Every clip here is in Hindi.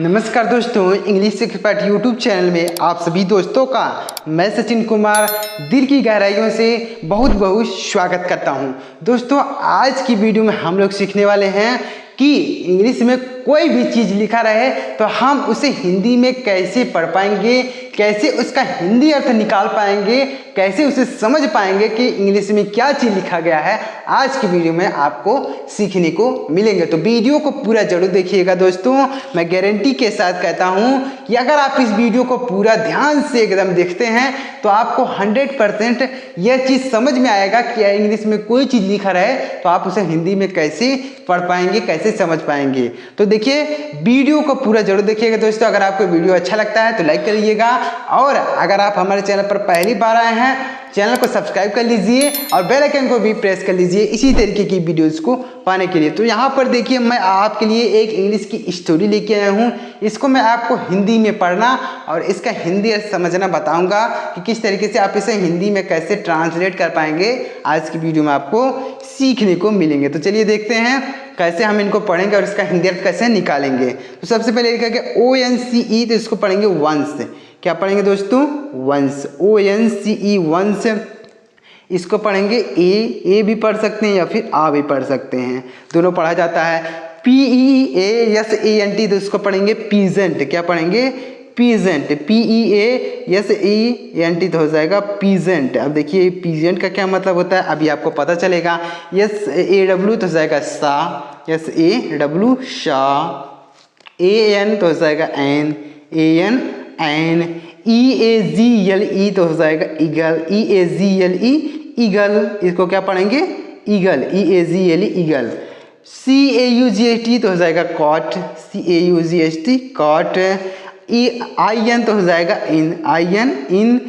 नमस्कार दोस्तों, इंग्लिश एक्सपर्ट यूट्यूब चैनल में आप सभी दोस्तों का मैं सचिन कुमार दिल की गहराइयों से बहुत बहुत स्वागत करता हूं। दोस्तों, आज की वीडियो में हम लोग सीखने वाले हैं कि इंग्लिश में कोई भी चीज़ लिखा रहे तो हम उसे हिंदी में कैसे पढ़ पाएंगे, कैसे उसका हिंदी अर्थ निकाल पाएंगे, कैसे उसे समझ पाएंगे कि इंग्लिश में क्या चीज़ लिखा गया है। आज की वीडियो में आपको सीखने को मिलेंगे, तो वीडियो को पूरा जरूर देखिएगा। दोस्तों, मैं गारंटी के साथ कहता हूं कि अगर आप इस वीडियो को पूरा ध्यान से एकदम देखते हैं तो आपको 100% यह चीज़ समझ में आएगा कि इंग्लिश में कोई चीज़ लिखा रहे तो आप उसे हिंदी में कैसे पढ़ पाएंगे, कैसे समझ पाएंगे। तो देखिए, वीडियो को पूरा जरूर देखिएगा। दोस्तों, अगर आपको वीडियो अच्छा लगता है तो लाइक करिएगा, और अगर आप हमारे चैनल पर पहली बार आए हैं चैनल को सब्सक्राइब कर लीजिए और बेल आइकन को भी प्रेस कर लीजिए इसी तरीके की वीडियोस को पाने के लिए। तो यहाँ पर देखिए, मैं आपके लिए एक इंग्लिश की स्टोरी लेके आया हूँ। इसको मैं आपको हिंदी में पढ़ना और इसका हिंदी अर्थ समझना बताऊंगा कि किस तरीके से आप इसे हिंदी में कैसे ट्रांसलेट कर पाएंगे। आज की वीडियो में आपको सीखने को मिलेंगे। तो चलिए देखते हैं कैसे हम इनको पढ़ेंगे और इसका हिंदी अर्थ कैसे निकालेंगे। तो सबसे पहले लिखा गया ONCE, तो इसको पढ़ेंगे वंश। क्या पढ़ेंगे दोस्तों? वंश। ONCE वंश। इसको पढ़ेंगे ए भी पढ़ सकते हैं या फिर आ भी पढ़ सकते हैं, दोनों पढ़ा जाता है। PEASANT, तो इसको पढ़ेंगे पीजेंट। क्या पढ़ेंगे? पीजेंट। PEASANT तो हो जाएगा पीजेंट। अब देखिए पीजेंट का क्या मतलब होता है अभी आपको पता चलेगा। SAW तो हो जाएगा सा, SAW शा। AN तो हो जाएगा एन, एन। EAGLE तो हो जाएगा ईगल, EAGLE ईगल। इसको क्या पढ़ेंगे? Eagle, EAGLE eagle. CAUGST तो हो जाएगा कॉट, CAUGST कॉट। IN तो हो जाएगा इन, इन।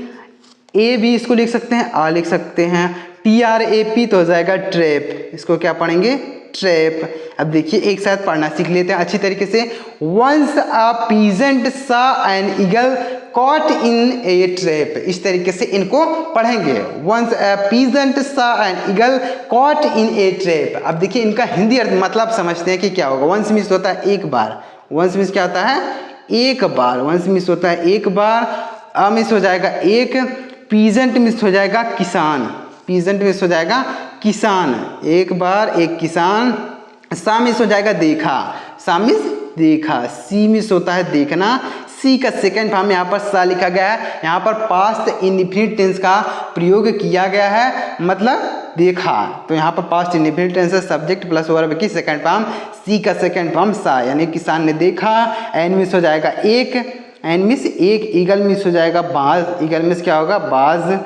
ए भी इसको लिख सकते हैं, आ लिख सकते हैं। TRAP तो हो जाएगा ट्रैप। इसको क्या पढ़ेंगे? ट्रैप। अब देखिए एक साथ पढ़ना सीख लेते हैं अच्छी तरीके से। वंस अ पीजेंट सा an eagle caught in A trap. इस तरीके से इनको पढ़ेंगे। वंस अ पीजेंट सा an eagle caught in A trap. अब देखिए इनका हिंदी अर्थ मतलब समझते हैं कि क्या होगा। वंस मीन्स होता है एक बार, वंस मीन्स क्या होता है? एक बार। वंस मीन्स होता है एक बार। अ मीन्स हो जाएगा एक, पीजेंट मीन्स हो जाएगा किसान, पीजेंट मीन्स हो जाएगा किसान, एक बार एक किसान। सा मीन्स हो जाएगा देखा, सा मीन्स देखा। सी मीन्स होता है देखना। सी का सेकेंड फॉर्म यहाँ पर सा लिखा गया है। यहाँ पर पास्ट इंडेफिनिट टेंस का प्रयोग किया गया है, मतलब देखा। तो यहाँ पर पास्ट इंडेफिनिट टेंस है, सब्जेक्ट प्लस वर्ब की सेकेंड फॉर्म। सी का सेकेंड फॉर्म सा, यानी किसान ने देखा। एन मीन्स हो जाएगा एक, एन मीन्स एक। ईगल मीन्स हो जाएगा बाज, ईगल मीन्स क्या होगा? बाज,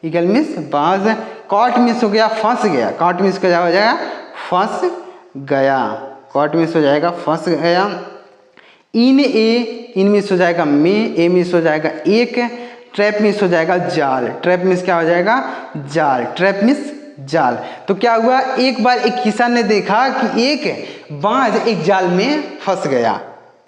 ईगल मीन्स बाज। कॉट मीन्स हो गया फंस गया, कॉट मीन्स क्या हो जाएगा? फंस गया, कॉट मीन्स हो जाएगा फंस गया। इन मीन्स हो जाएगा में, ए मीन्स हो जाएगा एक। ट्रैप मीन्स हो जाएगा जाल, ट्रैप मीन्स क्या हो जाएगा? जाल, ट्रैप मीन्स जाल। तो क्या हुआ? एक बार एक किसान ने देखा कि एक बाज एक जाल में फंस गया।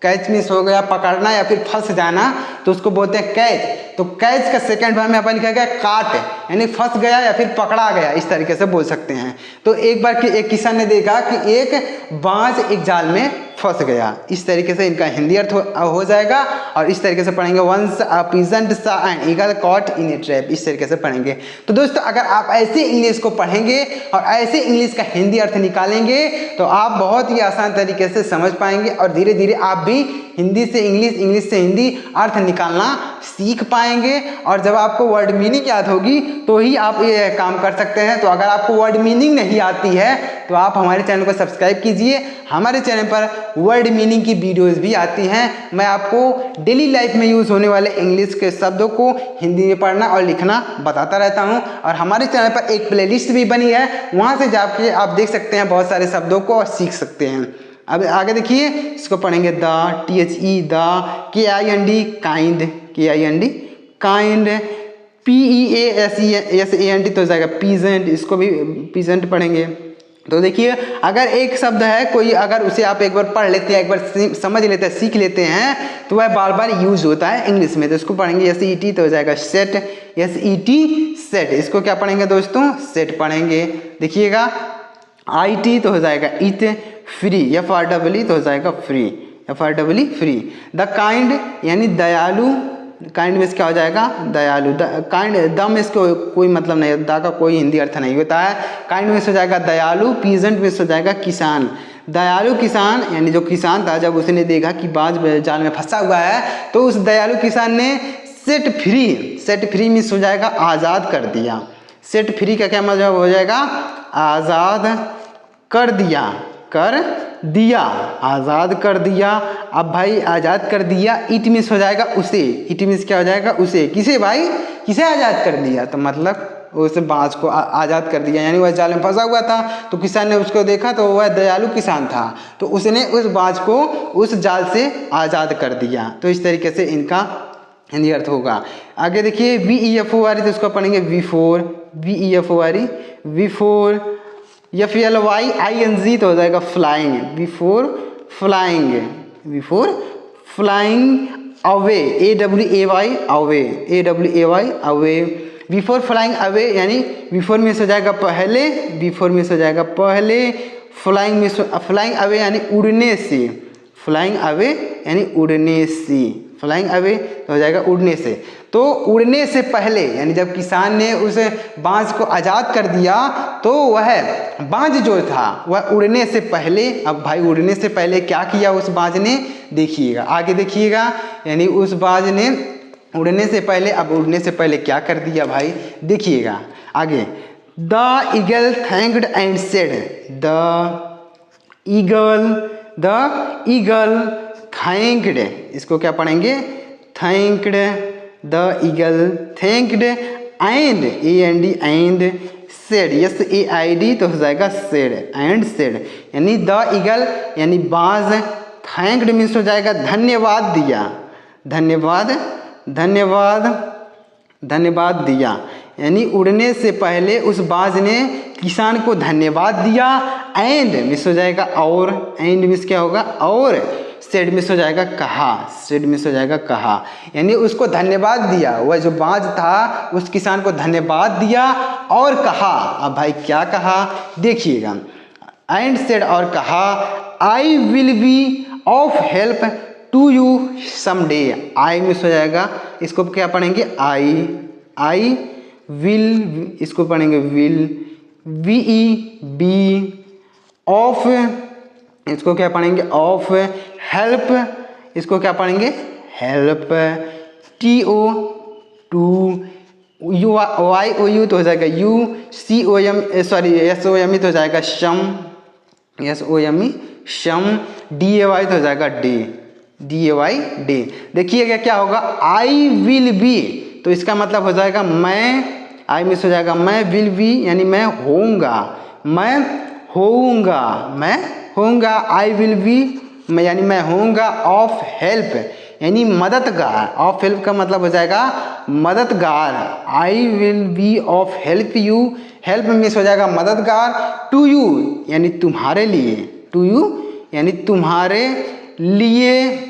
कैच मीन्स हो गया पकड़ना या फिर फंस जाना, तो उसको बोलते हैं कैच। तो कैच का सेकंड फॉर्म में अपन लिखा गया काट, यानी फंस गया या फिर पकड़ा गया, इस तरीके से बोल सकते हैं। तो एक बार एक किसान ने देखा कि एक बाज एक जाल में फंस गया। इस तरीके से इनका हिंदी अर्थ हो जाएगा। और इस तरीके से पढ़ेंगे वंस अ पीजेंट सा an eagle caught in A trap. इस तरीके से पढ़ेंगे। तो दोस्तों, अगर आप ऐसे इंग्लिश को पढ़ेंगे और ऐसे इंग्लिश का हिंदी अर्थ निकालेंगे तो आप बहुत ही आसान तरीके से समझ पाएंगे और धीरे धीरे आप भी हिंदी से इंग्लिश, इंग्लिश से हिंदी अर्थ निकालना सीख पाएंगे। और जब आपको वर्ड मीनिंग याद होगी तो ही आप ये काम कर सकते हैं। तो अगर आपको वर्ड मीनिंग नहीं आती है तो आप हमारे चैनल को सब्सक्राइब कीजिए। हमारे चैनल पर वर्ड मीनिंग की वीडियोस भी आती हैं। मैं आपको डेली लाइफ में यूज़ होने वाले इंग्लिश के शब्दों को हिंदी में पढ़ना और लिखना बताता रहता हूं। और हमारे चैनल पर एक प्लेलिस्ट भी बनी है, वहां से जाके आप देख सकते हैं बहुत सारे शब्दों को और सीख सकते हैं। अब आगे देखिए, इसको पढ़ेंगे the, THE the. KIND kind, KIND kind. PEASANT तो हो जाएगा पीजेंट, इसको भी पीजेंट पढ़ेंगे। तो देखिए, अगर एक शब्द है कोई, अगर उसे आप एक बार पढ़ लेते हैं, एक बार समझ लेते हैं, सीख लेते हैं, तो वह बार बार यूज होता है इंग्लिश में। तो इसको पढ़ेंगे SET तो हो जाएगा सेट, SET सेट। इसको क्या पढ़ेंगे दोस्तों? सेट पढ़ेंगे। देखिएगा IT तो हो जाएगा इट। फ्री, FREE तो हो जाएगा free, FR free. The kind यानी दयालु, काइंड में क्या हो जाएगा दयालु, काइंड द में इसको कोई मतलब नहीं, द का कोई हिंदी अर्थ नहीं होता है। काइंड में हो जाएगा दयालु, पीजेंट में हो जाएगा किसान। दयालु किसान यानी जो किसान था जब उसने देखा कि बाज जाल में फंसा हुआ है तो उस दयालु किसान ने सेट फ्री मीन्स हो जाएगा आज़ाद कर दिया। सेट फ्री का क्या मतलब हो जाएगा आज़ाद कर दिया, आज़ाद कर दिया। अब भाई आज़ाद कर दिया, इट मीन्स हो जाएगा उसे, इट मीन्स क्या हो जाएगा उसे, किसे भाई किसे आज़ाद कर दिया, तो मतलब उस बाज को आज़ाद कर दिया, यानी वह जाल में फंसा हुआ था तो किसान ने उसको देखा तो वह दयालु किसान था तो उसने उस बाज को उस जाल से आज़ाद कर दिया। तो इस तरीके से इनका हिंदी अर्थ होगा। आगे देखिए VEFORE, तो उसको पढ़ेंगे V4, VEFORE, V4 FLYING तो हो जाएगा flying, V4 flying away, AWAY away, V4 flying away यानी V4 में हो जाएगा पहले, फ्लाइंग में फ्लाइंग अवे यानी उड़ने से, फ्लाइंग अवे यानी उड़ने से, फ्लाइंग अवे तो हो जाएगा उड़ने से। तो उड़ने से पहले यानी जब किसान ने उस बाज को आज़ाद कर दिया तो वह बाज जो था वह उड़ने से पहले, अब भाई उड़ने से पहले क्या किया उस बाज ने, देखिएगा आगे देखिएगा, यानी उस बाज ने उड़ने से पहले, अब उड़ने से पहले क्या कर दिया भाई देखिएगा आगे। The eagle thanked and said, the eagle thanked, इसको क्या पढ़ेंगे thanked, the eagle thanked and and said, SAID तो हो जाएगा सेड, एंड सेड यानी द ईगल यानी बाज, थैंक्ड मीन्स हो जाएगा धन्यवाद दिया, धन्यवाद दिया, यानी उड़ने से पहले उस बाज ने किसान को धन्यवाद दिया। एंड मिस हो जाएगा और, एंड मिस क्या होगा और, सेड मिस हो जाएगा कहा, सेड मिस हो जाएगा कहा, यानी उसको धन्यवाद दिया, वह जो बाज था उस किसान को धन्यवाद दिया और कहा। अब भाई क्या कहा देखिएगा, एंड सेड और कहा, I will be of help to you someday, I miss हो जाएगा, इसको क्या पढ़ेंगे आई विल, इसको पढ़ेंगे विल, VEB ऑफ, इसको क्या पढ़ेंगे ऑफ, हेल्प, इसको क्या पढ़ेंगे हेल्प, TO टू, YOU तो हो जाएगा यू, SOME तो हो जाएगा शम, शम, DAY तो हो जाएगा डे। देखिएगा क्या होगा आई विल बी, तो इसका मतलब हो जाएगा मैं, आई मिस हो जाएगा मैं, विल बी यानी मैं होऊंगा, आई विल बी यानी मैं होऊंगा, ऑफ हेल्प यानी मददगार, ऑफ हेल्प का मतलब हो जाएगा मददगार, आई will be of help you, help miss हो जाएगा मददगार, टू यू यानी तुम्हारे लिए, टू यू यानी तुम्हारे लिए,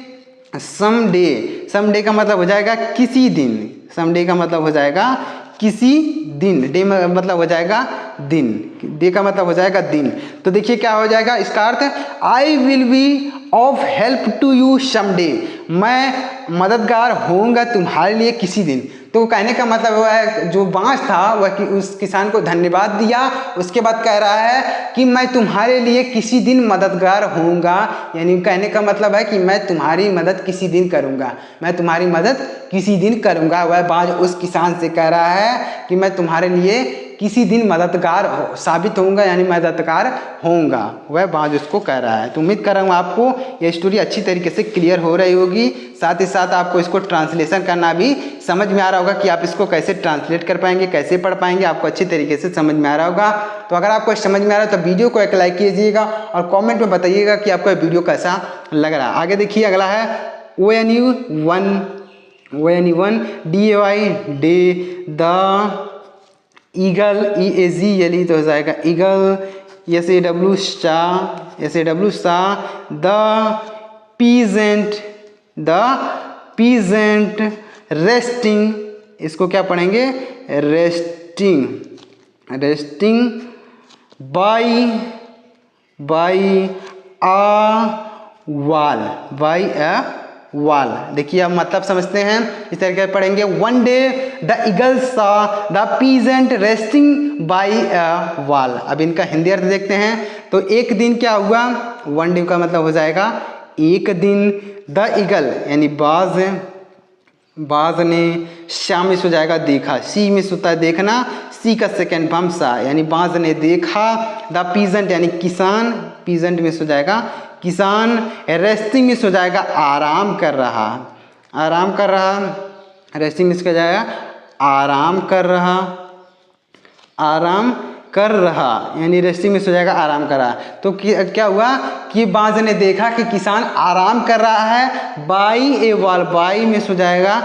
समडे का मतलब हो जाएगा किसी दिन, समडे का मतलब हो जाएगा किसी दिन, डे मतलब हो जाएगा दिन, डे का मतलब हो जाएगा दिन। तो देखिए क्या हो जाएगा इसका अर्थ, I will be of help to you someday, मैं मददगार होऊंगा तुम्हारे लिए किसी दिन। तो कहने का मतलब वह जो बाँस था वह कि उस किसान को धन्यवाद दिया, उसके बाद कह रहा है कि मैं तुम्हारे लिए किसी दिन मददगार होऊंगा, यानी कहने का मतलब है कि मैं तुम्हारी मदद किसी दिन करूंगा, मैं तुम्हारी मदद किसी दिन करूंगा। वह बाज उस किसान से कह रहा है कि मैं तुम्हारे लिए किसी दिन मददगार साबित होऊंगा, यानी मददगार होऊंगा, वह बाज उसको कह रहा है। तो उम्मीद कर रहा हूँ आपको यह स्टोरी अच्छी तरीके से क्लियर हो रही होगी, साथ ही साथ आपको इसको ट्रांसलेशन करना भी समझ में आ रहा होगा कि आप इसको कैसे ट्रांसलेट कर पाएंगे, कैसे पढ़ पाएंगे, आपको अच्छी तरीके से समझ में आ रहा होगा। तो अगर आपको समझ में आ रहा है तो वीडियो को एक लाइक कीजिएगा और कॉमेंट में बताइएगा कि आपको वीडियो कैसा लग रहा है। आगे देखिए अगला है ONU1 DAY day, the eagle EAGLE तो हो जाएगा eagle, SAW star, the peasant resting, इसको क्या पढ़ेंगे resting by a wall, by a wall. देखिए अब मतलब समझते हैं, इस तरीके से पढ़ेंगे। One day the eagle saw the peasant resting by a wall. अब इनका हिंदी अर्थ देखते हैं। तो एक दिन क्या हुआ, वन डे का मतलब हो जाएगा एक दिन। द ईगल यानी बाज, बाज ने, श्याम मिस हो जाएगा देखा, सी मिस होता है देखना, सी का सेकेंड फॉर्म सा, यानी बाज ने देखा। द पीजेंट यानी किसान, पीजेंट मिस हो जाएगा किसान। रेस्टिंग मिस हो जाएगा आराम कर रहा, आराम कर रहा। रेस्टिंग मिस हो जाएगा आराम कर रहा, आराम कर रहा, यानी रेस्टिंग मिस हो जाएगा आराम कर रहा। तो क्या हुआ कि बाज ने देखा कि किसान आराम कर रहा है by A wall, by miss हो जाएगा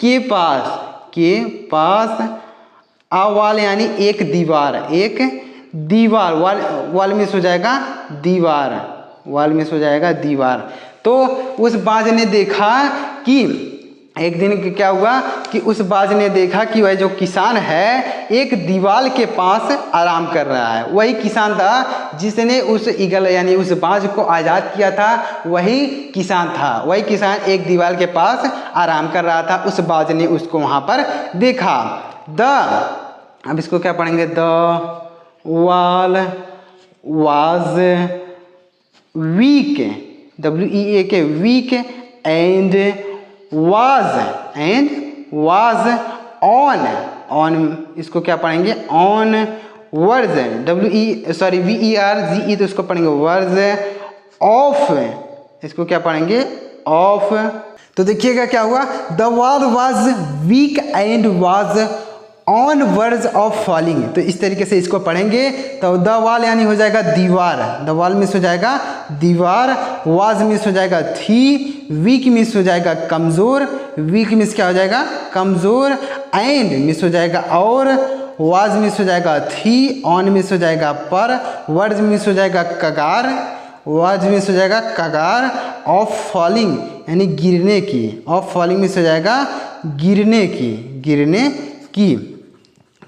के पास, के पास। आ वॉल यानी एक दीवार, एक दीवार, वॉल, वॉल मिस हो जाएगा दीवार, वॉल मिस हो जाएगा दीवार। तो उस बाज ने देखा कि एक दिन क्या हुआ कि उस बाज ने देखा कि वह जो किसान है एक दीवार के पास आराम कर रहा है। वही किसान था जिसने उस ईगल यानी उस बाज को आज़ाद किया था, वही किसान था। वही किसान एक दीवार के पास आराम कर रहा था, उस बाज ने उसको वहाँ पर देखा। अब इसको क्या पढ़ेंगे, the wall was weak, WEAK weak, and was on, इसको क्या पढ़ेंगे ऑन वर्ज, VERGE, तो इसको पढ़ेंगे वर्ज ऑफ, इसको क्या पढ़ेंगे ऑफ। तो देखिएगा क्या हुआ, the wall was weak and was on verge of falling. तो इस तरीके से इसको पढ़ेंगे। तो द वॉल यानी हो जाएगा दीवार, द वॉल मिस हो जाएगा दीवार, वाज मिस हो जाएगा थी, वीक मिस हो जाएगा कमज़ोर, वीक मिस क्या हो जाएगा कमज़ोर, एंड मिस हो जाएगा और, वाज मिस हो जाएगा थी, ऑन मिस हो जाएगा पर, वर्ज मिस हो जाएगा कगार, वाज मिस हो जाएगा कगार, ऑफ फॉलिंग यानी गिरने की, ऑफ फॉलिंग मिस हो जाएगा गिरने की, गिरने की।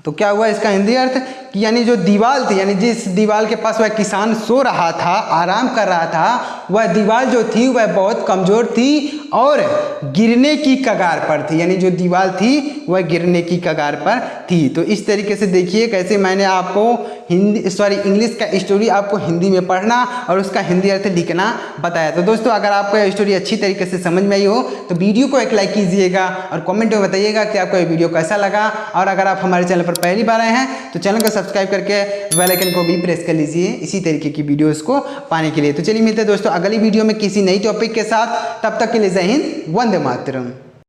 तो क्या हुआ इसका हिंदी अर्थ कि यानी जो दीवार थी, यानी जिस दीवार के पास वह किसान सो रहा था, आराम कर रहा था, वह दीवार जो थी वह बहुत कमज़ोर थी और गिरने की कगार पर थी। यानी जो दीवार थी वह गिरने की कगार पर थी। तो इस तरीके से देखिए कैसे मैंने आपको इंग्लिश का स्टोरी आपको हिंदी में पढ़ना और उसका हिंदी अर्थ लिखना बताया। तो दोस्तों अगर आपको यह स्टोरी अच्छी तरीके से समझ में आई हो तो वीडियो को एक लाइक कीजिएगा और कमेंट में बताइएगा कि आपको ये वीडियो कैसा लगा। और अगर आप हमारे चैनल पर पहली बार आए हैं तो चैनल को सब्सक्राइब करके बेल आइकन को भी प्रेस कर लीजिए इसी तरीके की वीडियोस को पाने के लिए। तो चलिए मिलते हैं दोस्तों अगली वीडियो में किसी नई टॉपिक के साथ। तब तक के लिए जय हिंद, वंदे मातरम।